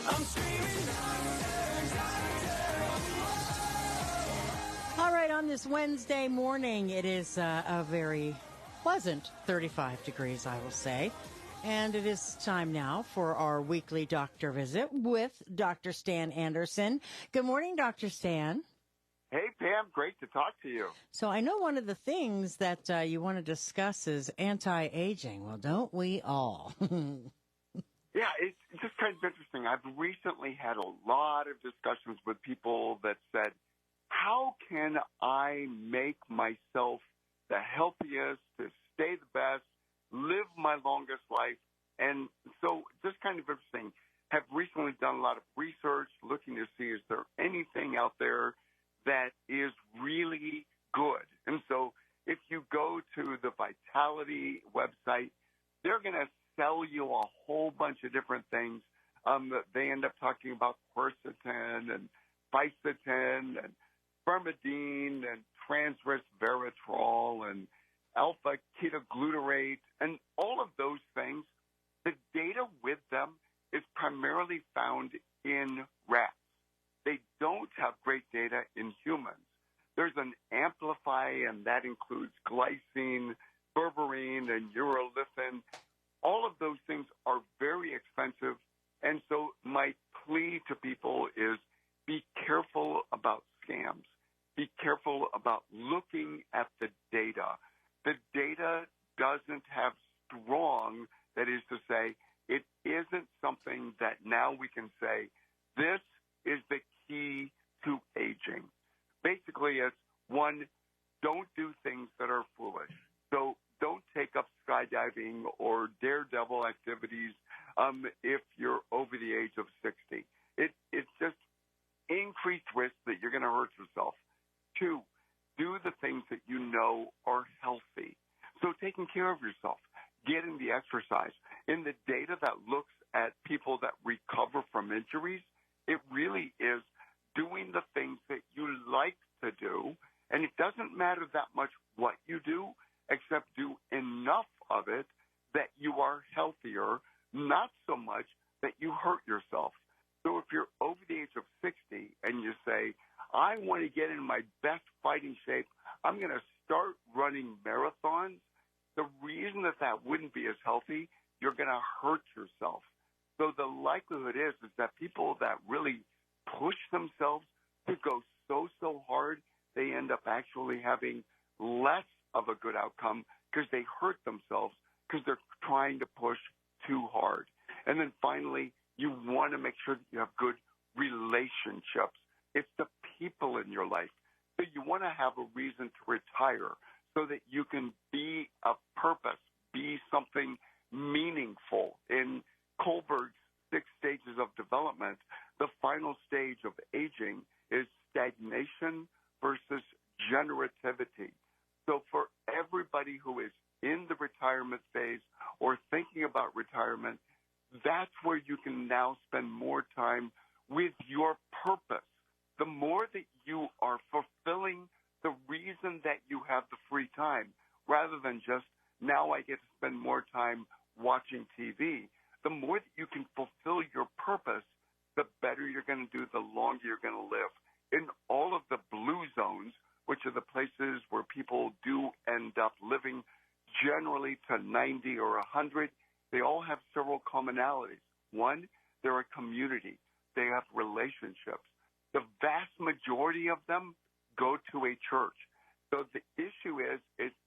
I'm screaming All right, on this Wednesday morning, it is a very pleasant 35 degrees, I will say. And it is time now for our weekly doctor visit with Dr. Stan Anderson. Good morning, Dr. Stan. Hey, Pam. Great to talk to you. So I know one of the things that you want to discuss is anti-aging. Well, don't we all? Yeah, it's just kind of interesting. I've recently had a lot of discussions with people that said, how can I make myself the healthiest, to stay the best, live my longest life? And so just kind of interesting. Have recently done a lot of research looking to see is there anything out there that is really good. And so if you go to the Vitality website, they're going to sell you a whole bunch of different things. They end up talking about quercetin and fisetin and spermidine and transresveratrol and alpha-ketoglutarate and all of those things. The data with them is primarily found in rats. They don't have great data in humans. There's an amplify, and that includes glycine, berberine, and urolithin. All of those things are very expensive. And so my plea to people is be careful about scams. Be careful about looking at the data. The data doesn't have strong, that is to say, it isn't something that now we can say, this is the key to aging. Basically, it's one, don't do things that are foolish. So don't take up skydiving or daredevil activities if you're over the age of 60. It's just increased risk that you're going to hurt yourself. Two, do the things that you know are healthy. So taking care of yourself, getting the exercise. In the data that looks at people that recover from injuries, it really is doing the things that you like to do. And it doesn't matter that much what you do, except do enough of it that you are healthier, not so much that you hurt yourself. So if you're over the age of 60 and you say, I want to get in my best fighting shape, I'm going to start running marathons, the reason that that wouldn't be as healthy, you're going to hurt yourself. So the likelihood is that people that really push themselves to go so hard, they end up actually having less of a good outcome because they hurt themselves because they're trying to push too hard. And then finally, you want to make sure that you have good relationships. It's the people in your life. So you want to have a reason to retire so that you can be a purpose, be something meaningful. In Kohlberg's 6 stages of development, the final stage of aging is stagnation versus generativity. So for everybody who is in the retirement phase or thinking about retirement, that's where you can now spend more time with your purpose. The more that you are fulfilling the reason that you have the free time, rather than just, now I get to spend more time watching TV, the more that you can fulfill your purpose, the better you're going to do, the longer you're going to live. In all of the blue zones, which are the places where people do end up living generally to 90 or 100, they all have several commonalities. One, they're a community. They have relationships. The vast majority of them go to a church. So the issue is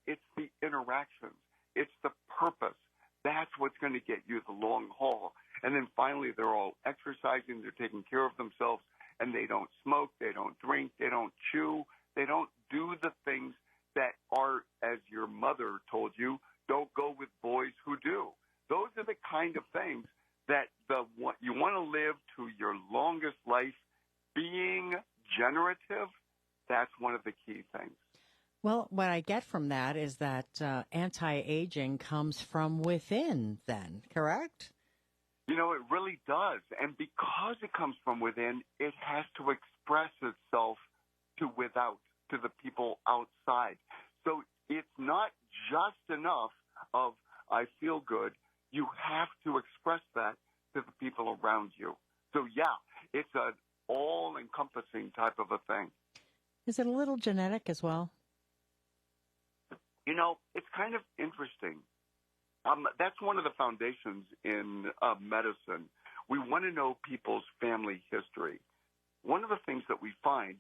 it's the interactions. It's the purpose. That's what's going to get you the long haul. And then finally, they're all exercising. They're taking care of themselves. And they don't smoke. They don't drink. They don't chew. They don't do the things that are, as your mother told you, don't go with boys who do. Those are the kind of things that you want to live to your longest life. Being generative, that's one of the key things. Well, what I get from that is that anti-aging comes from within then, correct? You know, it really does. And because it comes from within, it has to express itself to without, to the people outside. So it's not just enough of, I feel good. You have to express that to the people around you. So, yeah, it's an all-encompassing type of a thing. Is it a little genetic as well? You know, it's kind of interesting. That's one of the foundations in medicine. We want to know people's family history. One of the things that we find,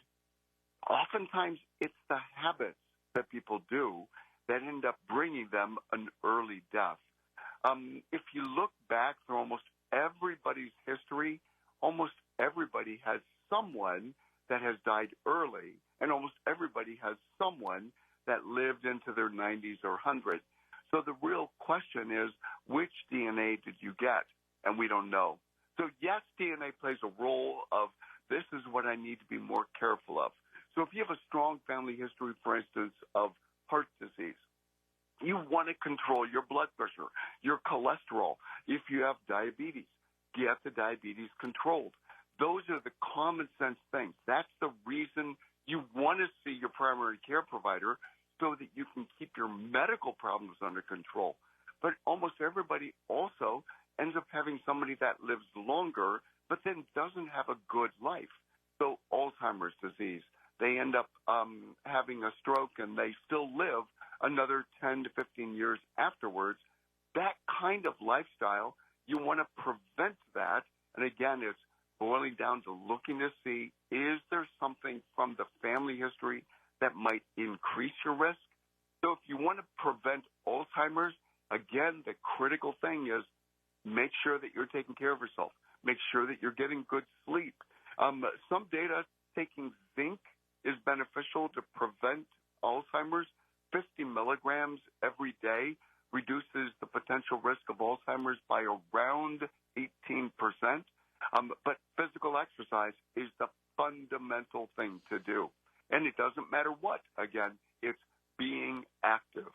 oftentimes it's the habits that people do that end up bringing them an early death. If you look back through almost everybody's history, almost everybody has someone that has died early, and almost everybody has someone that lived into their 90s or 100s. So the real question is, which DNA did you get? And we don't know. So yes, DNA plays a role of this is what I need to be more careful of. So if you have a strong family history, for instance, of heart disease, you want to control your blood pressure, your cholesterol. If you have diabetes, get the diabetes controlled. Those are the common sense things. That's the reason you want to see your primary care provider, so that you can keep your medical problems under control. But almost everybody also ends up having somebody that lives longer, but then doesn't have a good life. So Alzheimer's disease, they end up having a stroke and they still live another 10 to 15 years afterwards. That kind of lifestyle, you want to prevent that. And again, it's boiling down to looking to see, is there something from the family history that might increase your risk? So if you want to prevent Alzheimer's, again, the critical thing is make sure that you're taking care of yourself. Make sure that you're getting good sleep. Some data, taking zinc is beneficial to prevent Alzheimer's. 50 milligrams every day reduces the potential risk of Alzheimer's by around 18%. But physical exercise is the fundamental thing to do. And it doesn't matter what. Again, it's being active.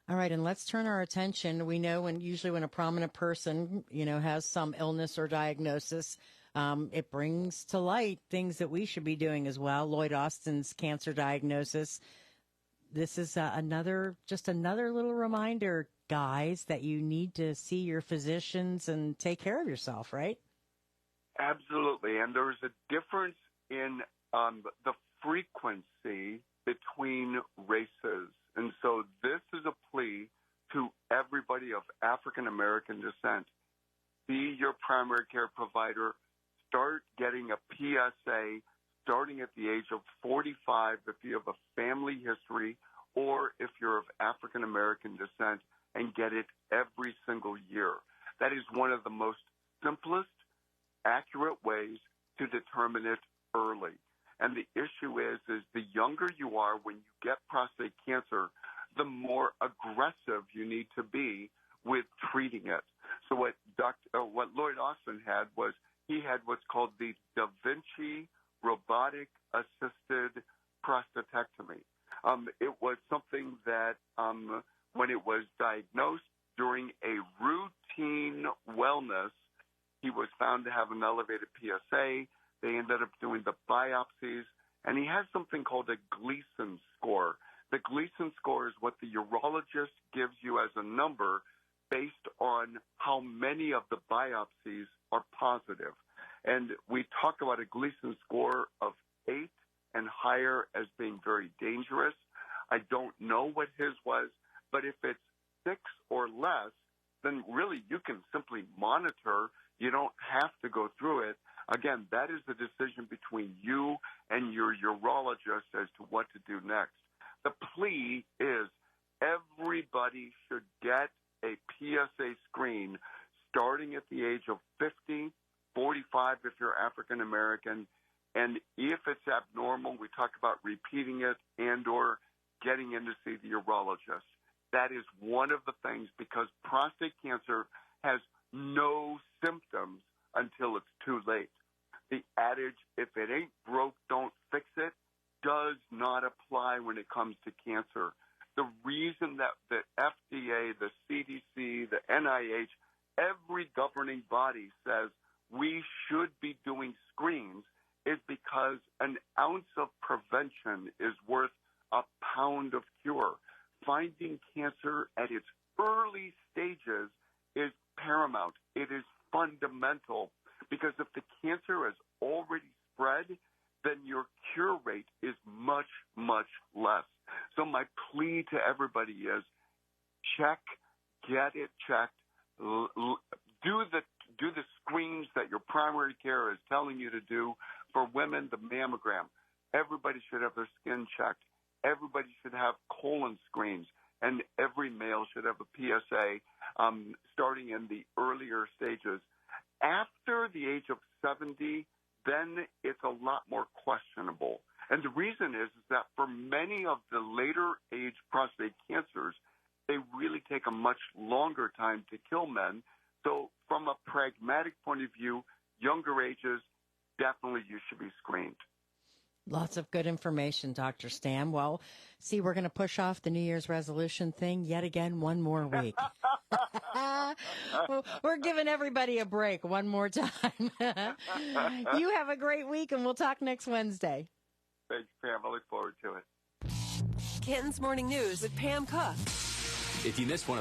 All right, and let's turn our attention. We know usually when a prominent person, has some illness or diagnosis, it brings to light things that we should be doing as well. Lloyd Austin's cancer diagnosis. This is another little reminder, guys, that you need to see your physicians and take care of yourself, right? Absolutely. And there's a difference in the frequency between races. And so this is a plea to everybody of African American descent. See your primary care provider. Start getting a PSA starting at the age of 45 if you have a family history or if you're of African American descent, and get it every single year. That is one of the most simplest, accurate ways to determine it early. And the issue is the younger you are when you get prostate cancer, the more aggressive you need to be with treating it. So what Lloyd Austin had was he had what's called the Da Vinci robotic-assisted prostatectomy. It was something that when it was diagnosed during a routine wellness, he was found to have an elevated PSA. They ended up doing the biopsies, and he has something called a Gleason score. The Gleason score is what the urologist gives you as a number based on how many of the biopsies are positive. And we talk about a Gleason score of 8 and higher as being very dangerous. I don't know what his was, but if it's 6 or less, then really you can simply monitor. You don't have to go through it. Again, that is the decision between you and your urologist as to what to do next. The plea is everybody should get a PSA screen starting at the age of 50, 45 if you're African American, and if it's abnormal, we talk about repeating it and or getting in to see the urologist. That is one of the things, because prostate cancer has no symptoms until it's too late. The adage, if it ain't broke, don't fix it, does not apply when it comes to cancer. The reason that the FDA, the CDC, the NIH, every governing body says we should be doing screens is because an ounce of prevention is worth a pound of cure. Finding cancer at its early stages is paramount. It is fundamental, because if the cancer has already spread, then your cure rate is much, much less. So my plea to everybody is check, get it checked, do the screens that your primary care is telling you to do. For women, the mammogram. Everybody should have their skin checked. Everybody should have colon screens, and every male should have a PSA starting in the earlier stages. After the age of 70, then it's a lot more questionable. And the reason is that for many of the later age prostate cancers, they really take a much longer time to kill men. So from a pragmatic point of view, younger ages, definitely you should be screened. Lots of good information, Dr. Stam. Well, see, we're going to push off the New Year's resolution thing yet again one more week. We're giving everybody a break one more time. You have a great week, and we'll talk next Wednesday. Thanks, Pam. I look forward to it. Canton's Morning News with Pam Cook. If you missed one of